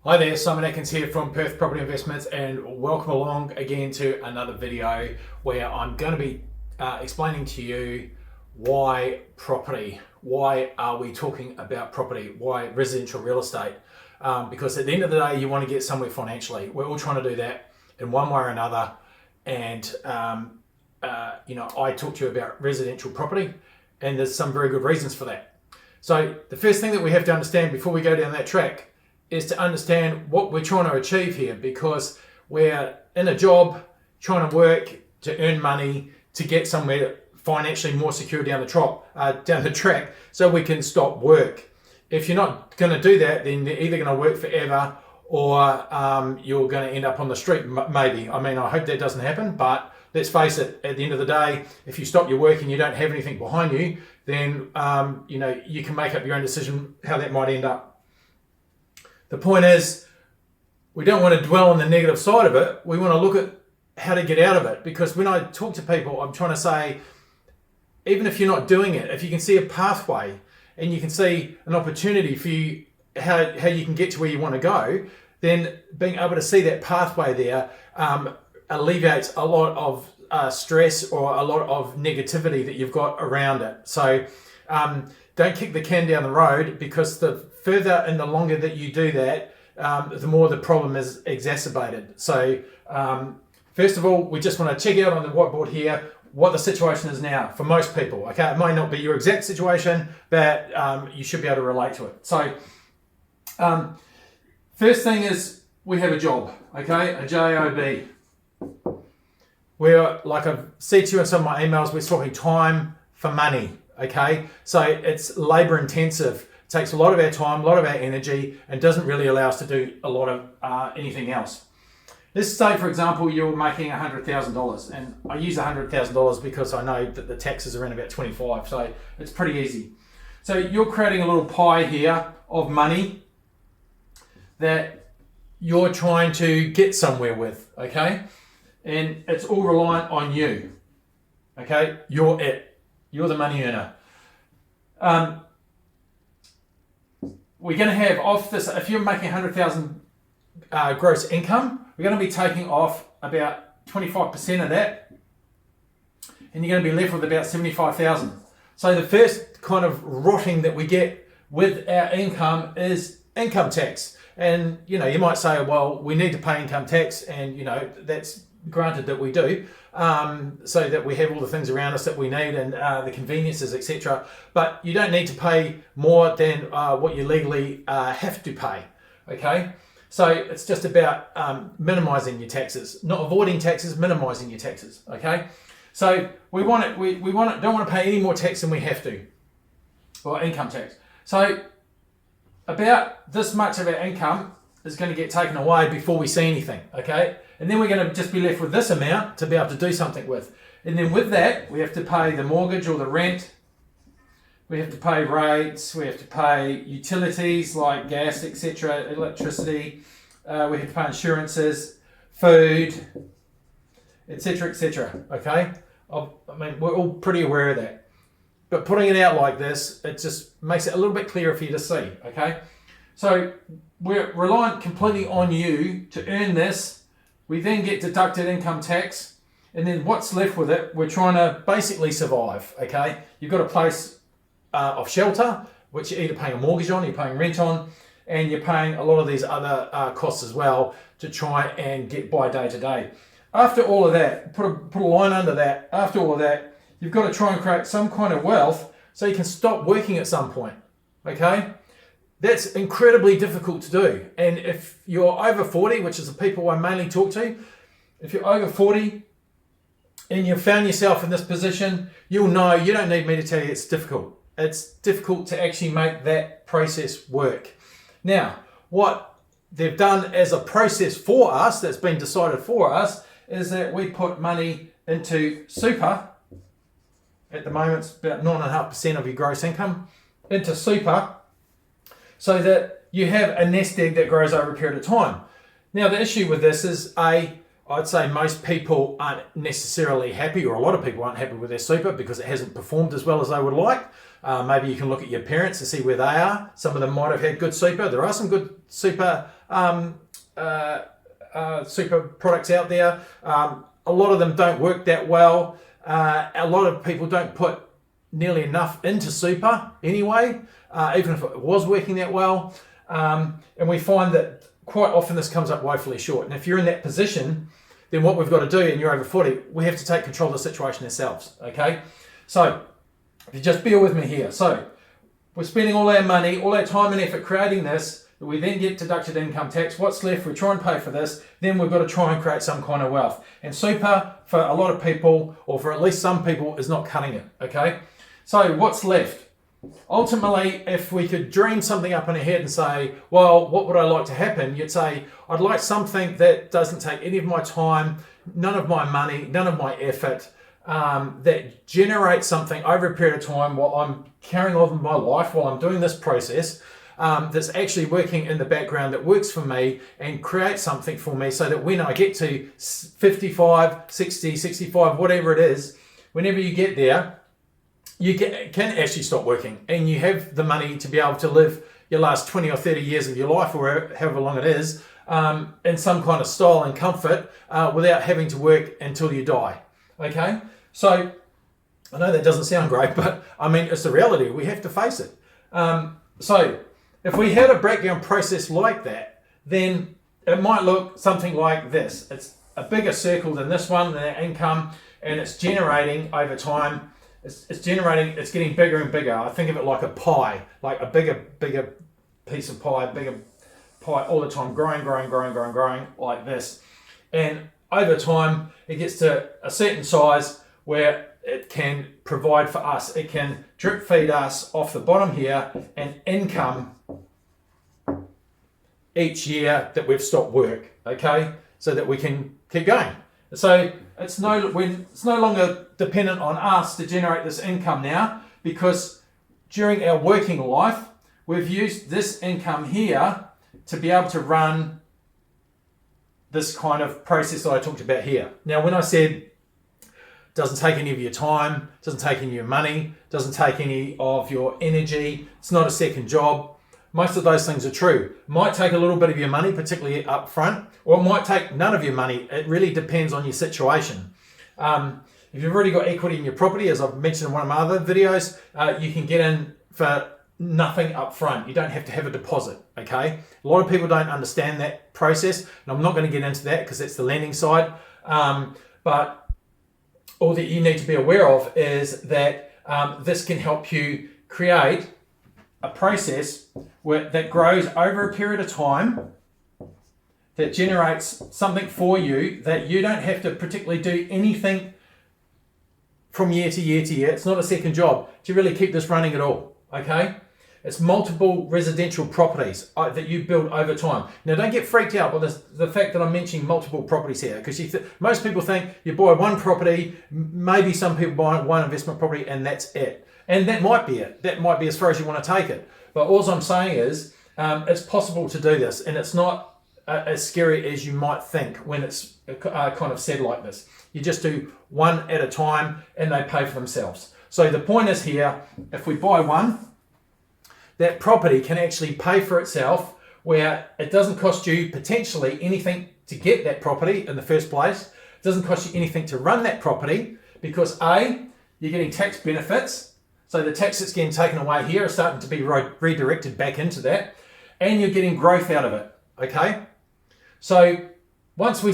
Hi there, Simon Atkins here from Perth Property Investments, and welcome along again to another video where I'm going to be explaining to you why property, why are we talking about property, why residential real estate, because at the end of the day you want to get somewhere financially. We're all trying to do that in one way or another, and I talk to you about residential property, and there's some very good reasons for that. So the first thing that we have to understand before we go down that track is to understand what we're trying to achieve here, because we're in a job trying to work to earn money to get somewhere financially more secure down the track so we can stop work. If you're not going to do that, then you're either going to work forever or you're going to end up on the street, maybe. I mean, I hope that doesn't happen, but let's face it, at the end of the day, if you stop your work and you don't have anything behind you, then you can make up your own decision how that might end up. The point is, we don't want to dwell on the negative side of it. We want to look at how to get out of it. Because when I talk to people, I'm trying to say, even if you're not doing it, if you can see a pathway and you can see an opportunity for you, how you can get to where you want to go, then being able to see that pathway there alleviates a lot of stress or a lot of negativity that you've got around it. So don't kick the can down the road, because the further and the longer that you do that, the more the problem is exacerbated. So first of all, we just want to check out on the whiteboard here what the situation is now for most people. Okay, it might not be your exact situation, but you should be able to relate to it. So first thing is, we have a job, okay, a job. Where, like I've said to you in some of my emails, we're talking time for money. Okay, so it's labor intensive. It takes a lot of our time, a lot of our energy, and doesn't really allow us to do a lot of anything else. Let's say, for example, you're making $100,000, and I use $100,000 because I know that the taxes are around about 25, so it's pretty easy. So you're creating a little pie here of money that you're trying to get somewhere with, okay? And it's all reliant on you, okay? You're it. You're the money earner. We're going to have off this, if you're making 100,000 gross income, we're going to be taking off about 25% of that, and you're going to be left with about 75,000. So the first kind of rotting that we get with our income is income tax. And you might say, well, we need to pay income tax, and that's granted that we do, so that we have all the things around us that we need and the conveniences, etc. But you don't need to pay more than what you legally have to pay. Okay, so it's just about minimizing your taxes, not avoiding taxes, minimizing your taxes. Okay, so we want it. We don't want to pay any more tax than we have to, or income tax. So about this much of our income is going to get taken away before we see anything, okay? And then we're going to just be left with this amount to be able to do something with. And then with that, we have to pay the mortgage or the rent. We have to pay rates. We have to pay utilities like gas, etc., electricity. We have to pay insurances, food, etc., etc., okay? I mean, we're all pretty aware of that. But putting it out like this, it just makes it a little bit clearer for you to see, okay? So we're reliant completely on you to earn this. We then get deducted income tax, and then what's left with it, we're trying to basically survive, okay? You've got a place of shelter, which you're either paying a mortgage on, you're paying rent on, and you're paying a lot of these other costs as well to try and get by day to day. After all of that, put a line under that, after all of that, you've got to try and create some kind of wealth so you can stop working at some point, okay? That's incredibly difficult to do. And if you're over 40, which is the people I mainly talk to, if you're over 40 and you've found yourself in this position, you'll know, you don't need me to tell you it's difficult. It's difficult to actually make that process work. Now, what they've done as a process for us, that's been decided for us, is that we put money into super. At the moment, it's about 9.5% of your gross income into super, so that you have a nest egg that grows over a period of time. Now, the issue with this is, I'd say most people aren't necessarily happy, or a lot of people aren't happy with their super because it hasn't performed as well as they would like. Maybe you can look at your parents to see where they are. Some of them might have had good super. There are some good super super products out there. A lot of them don't work that well. A lot of people don't put nearly enough into super anyway, even if it was working that well. And we find that quite often this comes up woefully short. And if you're in that position, then what we've got to do, and you're over 40, we have to take control of the situation ourselves, okay? So, if you just bear with me here. So, we're spending all our money, all our time and effort creating this, we then get deducted income tax. What's left? We try and pay for this. Then we've got to try and create some kind of wealth. And super, for a lot of people, or for at least some people, is not cutting it, okay? So what's left? Ultimately, if we could dream something up in our head and say, well, what would I like to happen? You'd say, I'd like something that doesn't take any of my time, none of my money, none of my effort, that generates something over a period of time while I'm carrying on with my life, while I'm doing this process, that's actually working in the background, that works for me and creates something for me, so that when I get to 55, 60, 65, whatever it is, whenever you get there, you can actually stop working and you have the money to be able to live your last 20 or 30 years of your life, or however long it is, in some kind of style and comfort, without having to work until you die. Okay? So, I know that doesn't sound great, but I mean, it's the reality. We have to face it. So, if we had a breakdown process like that, then it might look something like this. It's a bigger circle than this one, than our income, and it's generating over time. It's getting bigger and bigger. I think of it like a pie, like a bigger piece of pie, bigger pie all the time, growing like this. And over time, it gets to a certain size where it can provide for us. It can drip feed us off the bottom here an income each year that we've stopped work, okay? So that we can keep going. So it's no longer dependent on us to generate this income now, because during our working life, we've used this income here to be able to run this kind of process that I talked about here. Now, when I said doesn't take any of your time, doesn't take any of your money, doesn't take any of your energy, it's not a second job, most of those things are true. It might take a little bit of your money, particularly up front, or it might take none of your money. It really depends on your situation. If you've already got equity in your property, as I've mentioned in one of my other videos, you can get in for nothing up front. You don't have to have a deposit, okay? A lot of people don't understand that process, and I'm not going to get into that because that's the lending side. But all that you need to be aware of is that this can help you create a process that grows over a period of time, that generates something for you, that you don't have to particularly do anything from year to year to year. It's not a second job to really keep this running at all, okay? It's multiple residential properties that you build over time. Now, don't get freaked out by the fact that I'm mentioning multiple properties here, because most people think you buy one property, maybe some people buy one investment property, and that's it. And that might be it. That might be as far as you want to take it. But all I'm saying is it's possible to do this, and it's not as scary as you might think when it's kind of said like this. You just do one at a time, and they pay for themselves. So the point is here, if we buy one, that property can actually pay for itself, where it doesn't cost you potentially anything to get that property in the first place. It doesn't cost you anything to run that property, because A, you're getting tax benefits. So the tax that's getting taken away here is starting to be redirected back into that, and you're getting growth out of it, okay? So once we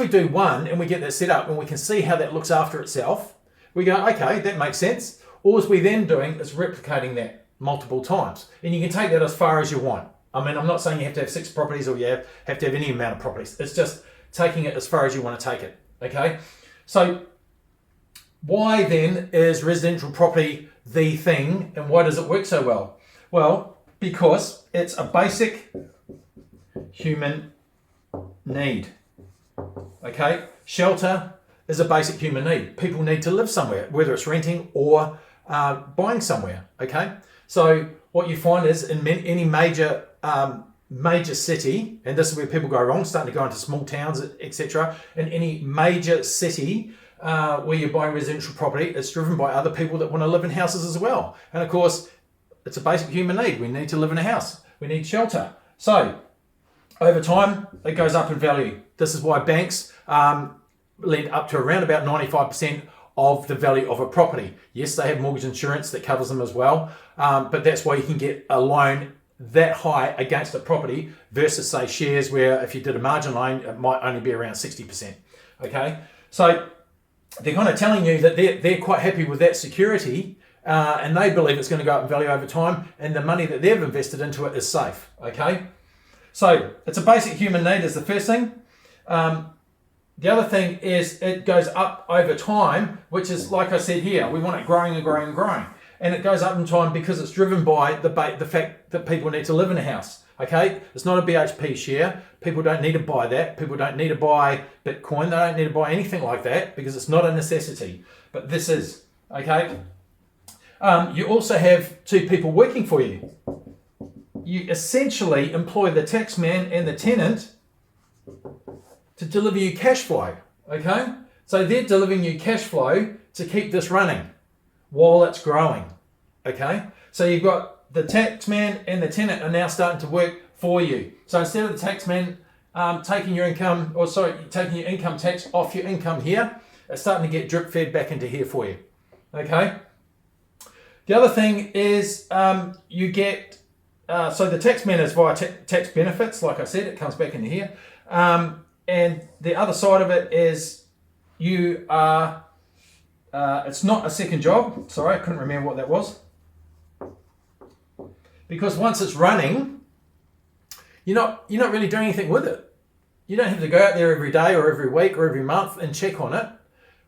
do one and we get that set up and we can see how that looks after itself, we go, okay, that makes sense. All we're then doing is replicating that multiple times. And you can take that as far as you want. I mean, I'm not saying you have to have 6 properties or you have to have any amount of properties. It's just taking it as far as you want to take it, okay? So why then is residential property the thing, and why does it work so well? Well, because it's a basic human need, okay? Shelter is a basic human need. People need to live somewhere, whether it's renting or buying somewhere, okay? So what you find is in any major city, and this is where people go wrong, starting to go into small towns, etc. In any major city where you're buying residential property, it's driven by other people that want to live in houses as well. And of course, it's a basic human need. We need to live in a house. We need shelter. So over time, it goes up in value. This is why banks lend up to around about 95% of the value of a property. Yes, they have mortgage insurance that covers them as well, but that's why you can get a loan that high against a property versus, say, shares, where if you did a margin loan, it might only be around 60%. Okay, so they're kind of telling you that they're quite happy with that security, and they believe it's going to go up in value over time, and the money that they've invested into it is safe. Okay, so it's a basic human need is the first thing. The other thing is it goes up over time, which is, like I said here, we want it growing and growing and growing. And it goes up in time because it's driven by the fact that people need to live in a house. Okay, it's not a BHP share. People don't need to buy that. People don't need to buy Bitcoin. They don't need to buy anything like that because it's not a necessity. But this is, okay. You also have two people working for you. You essentially employ the taxman and the tenant to deliver you cash flow, okay? So they're delivering you cash flow to keep this running while it's growing, okay? So you've got the taxman and the tenant are now starting to work for you. So instead of the taxman taking your income tax off your income here, it's starting to get drip fed back into here for you, okay? The other thing is you get, so the taxman is via tax benefits, like I said, it comes back into here. And the other side of it is you are, it's not a second job. Sorry, I couldn't remember what that was. Because once it's running, you're not really doing anything with it. You don't have to go out there every day or every week or every month and check on it.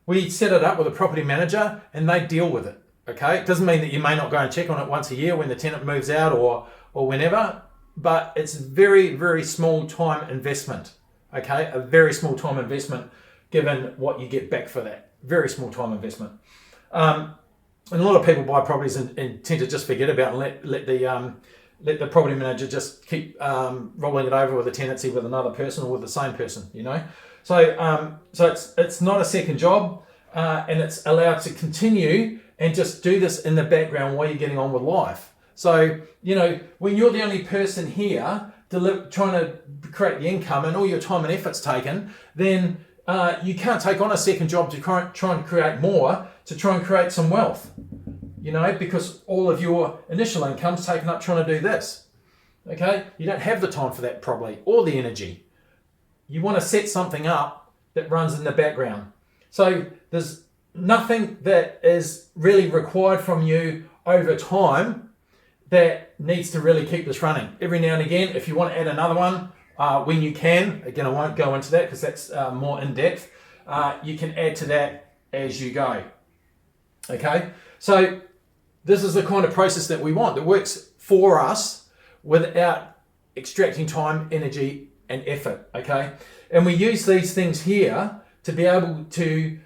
We set it up with a property manager and they deal with it. Okay, it doesn't mean that you may not go and check on it once a year when the tenant moves out or whenever, but it's very, very small time investment. Okay, a very small time investment given what you get back for that. Very small time investment. And a lot of people buy properties and tend to just forget about it and let the property manager just keep rolling it over with a tenancy with another person or with the same person, you know. So it's not a second job, and it's allowed to continue and just do this in the background while you're getting on with life. So, you know, when you're the only person here trying to create the income and all your time and effort's taken, then you can't take on a second job to try and create more, to try and create some wealth, you know, because all of your initial income's taken up trying to do this. Okay, you don't have the time for that probably, or the energy. You want to set something up that runs in the background. So there's nothing that is really required from you over time that needs to really keep this running. Every now and again, if you want to add another one, when you can, again, I won't go into that because that's more in depth, you can add to that as you go. Okay, so this is the kind of process that we want, that works for us without extracting time, energy, and effort, okay? And we use these things here to be able to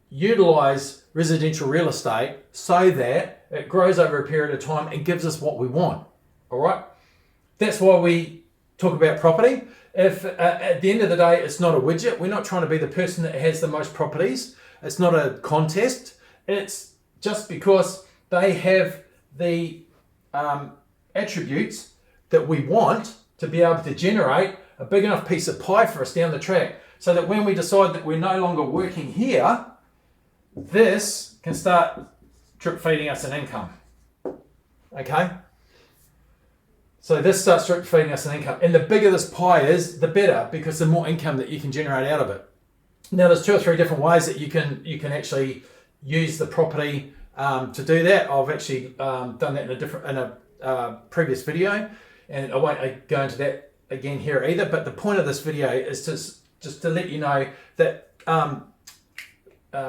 utilize residential real estate so that it grows over a period of time and gives us what we want, all right? That's why we talk about property. If at the end of the day, it's not a widget, we're not trying to be the person that has the most properties. It's not a contest. It's just because they have the attributes that we want to be able to generate a big enough piece of pie for us down the track, so that when we decide that we're no longer working here, this can start drip feeding us an income. Okay? So this starts drip feeding us an income. And the bigger this pie is, the better, because the more income that you can generate out of it. Now there's 2 or 3 different ways that you can actually use the property to do that. I've actually done that in a previous video, and I won't go into that again here either. But the point of this video is just to let you know that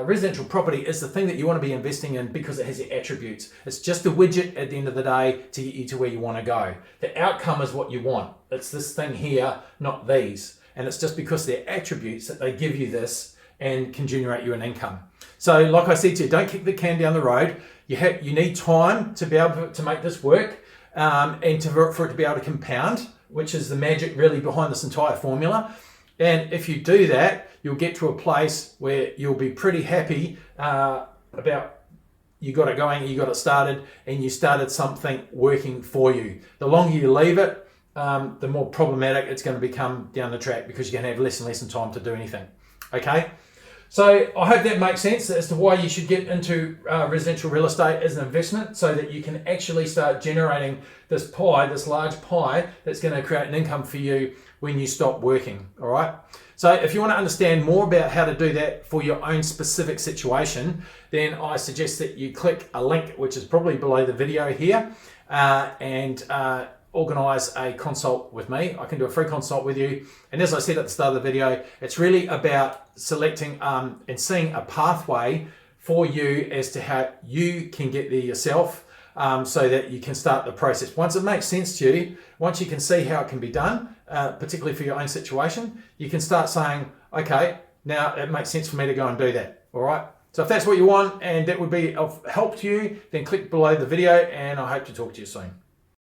residential property is the thing that you want to be investing in because it has the attributes. It's just a widget at the end of the day to get you to where you want to go. The outcome is what you want. It's this thing here, not these. And it's just because they're attributes that they give you this and can generate you an income. So like I said to you, don't kick the can down the road. You need time to be able to make this work and for it to be able to compound, which is the magic really behind this entire formula. And if you do that, you'll get to a place where you'll be pretty happy about you got it going, you got it started, and you started something working for you. The longer you leave it, the more problematic it's going to become down the track, because you're going to have less and less time to do anything. Okay, so I hope that makes sense as to why you should get into residential real estate as an investment, so that you can actually start generating this pie, this large pie that's going to create an income for you when you stop working. All right. So if you want to understand more about how to do that for your own specific situation, then I suggest that you click a link which is probably below the video here, and organize a consult with me. I can do a free consult with you. And as I said at the start of the video, it's really about selecting and seeing a pathway for you as to how you can get there yourself, so that you can start the process. Once it makes sense to you, once you can see how it can be done, particularly for your own situation, you can start saying, okay, now it makes sense for me to go and do that. All right. So if that's what you want and that would be of help to you, then click below the video, and I hope to talk to you soon.